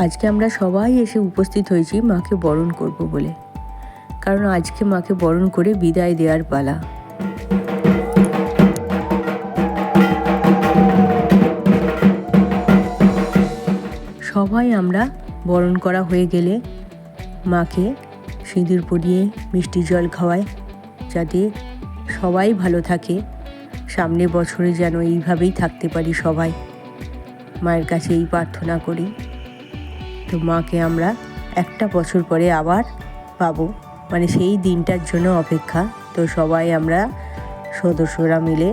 আজকে আমরা সবাই এসে উপস্থিত হয়েছি মাকে বরণ করব বলে, কারণ আজকে মাকে বরণ করে বিদায় দেওয়ার পালা। সবাই আমরা বরণ করা হয়ে গেলে মাকে সিঁদুর পরিয়ে মিষ্টি জল খাওয়ায়, যাতে সবাই ভালো থাকে, সামনে বছরে যেন এইভাবেই থাকতে পারি সবাই, মায়ের কাছে এই প্রার্থনা করি। তো মাকে আমরা একটা বছর পরে আবার পাবো, মানে সেই দিনটার জন্য অপেক্ষা। তো সবাই আমরা সদস্যরা মিলে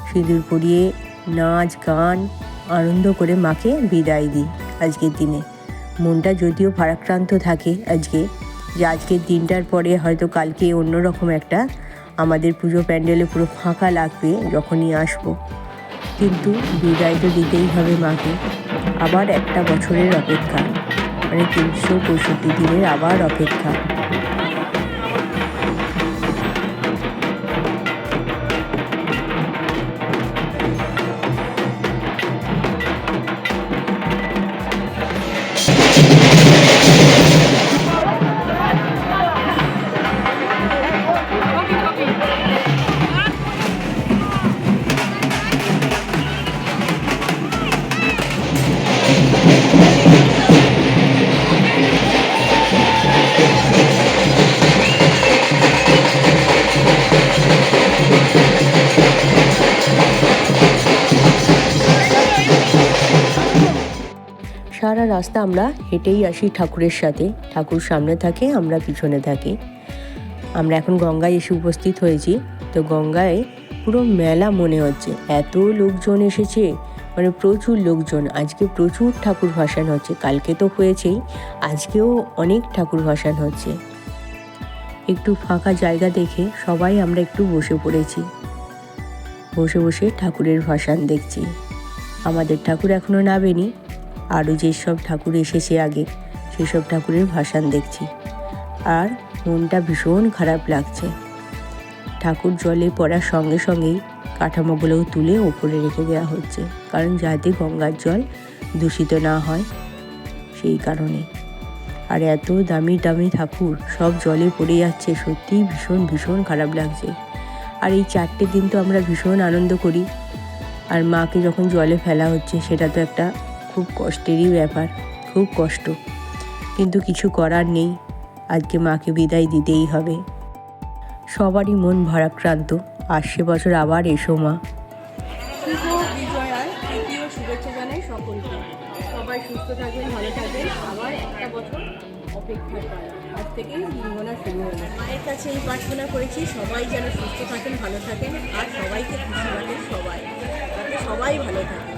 সিঁদুর পরিয়ে নাচ গান আনন্দ করে মাকে বিদায় দিই আজকের দিনে। মনটা যদিও ভারাক্রান্ত থাকে আজকে, যে আজকের দিনটার পরে হয়তো কালকে অন্যরকম একটা আমাদের পুজো প্যান্ডেলে পুরো ফাঁকা লাগবে যখনই আসবো, কিন্তু বিদায় তো দিতেই হবে মাকে। আবার একটা বছরের অপেক্ষা, মানে 365 দিনের আবার অপেক্ষা। সারা রাস্তা আমরা হেঁটেই আসি ঠাকুরের সাথে, ঠাকুর সামনে থাকে, আমরা পিছনে থাকি। আমরা এখন গঙ্গায় এসে উপস্থিত হয়েছি। তো গঙ্গায় পুরো মেলা মনে হচ্ছে, এত লোকজন এসেছে, মানে প্রচুর লোকজন। আজকে প্রচুর ঠাকুর ভাসান হচ্ছে, কালকে তো হয়েছেই, আজকেও অনেক ঠাকুর ভাসান হচ্ছে। একটু ফাঁকা জায়গা দেখে সবাই আমরা একটু বসে পড়েছি, বসে বসে ঠাকুরের ভাসান দেখছি। আমাদের ঠাকুর এখনও নামেনি, আরও যেসব ঠাকুর এসেছে আগে সেসব ঠাকুরের ভাসান দেখছি, আর মনটা ভীষণ খারাপ লাগছে। ঠাকুর জলে পড়ার সঙ্গে সঙ্গেই কাঠামোগুলোও তুলে ওপরে রেখে দেওয়া হচ্ছে, কারণ যাতে গঙ্গার জল দূষিত না হয় সেই কারণে। আর এত দামি দামি ঠাকুর সব জলে পড়ে যাচ্ছে, সত্যিই ভীষণ ভীষণ খারাপ লাগছে। আর এই 4টে দিন তো আমরা ভীষণ আনন্দ করি, আর মাকে যখন জলে ফেলা হচ্ছে সেটা তো একটা খুব কষ্টেরই ব্যাপার, খুব কষ্ট, কিন্তু কিছু করার নেই, আজকে মাকে বিদায় দিতেই হবে। সবারই মন ভারাক্রান্ত, আসছে বছর আবার এসো মা। বিজয়ার তৃতীয় শুভেচ্ছা জানাই সকলকে। সবাই সুস্থ থাকবেন, ভালো থাকবেন, আবার একটা বছর অপেক্ষা করা। আজ থেকেই দিনগোনা শুরু হলো। মায়ের কাছে এই প্রার্থনা করেছি, সবাই যেন সুস্থ থাকেন, ভালো থাকেন, আর সবাইকে খুশি রাখেন, সবাই যাতে সবাই ভালো থাকে।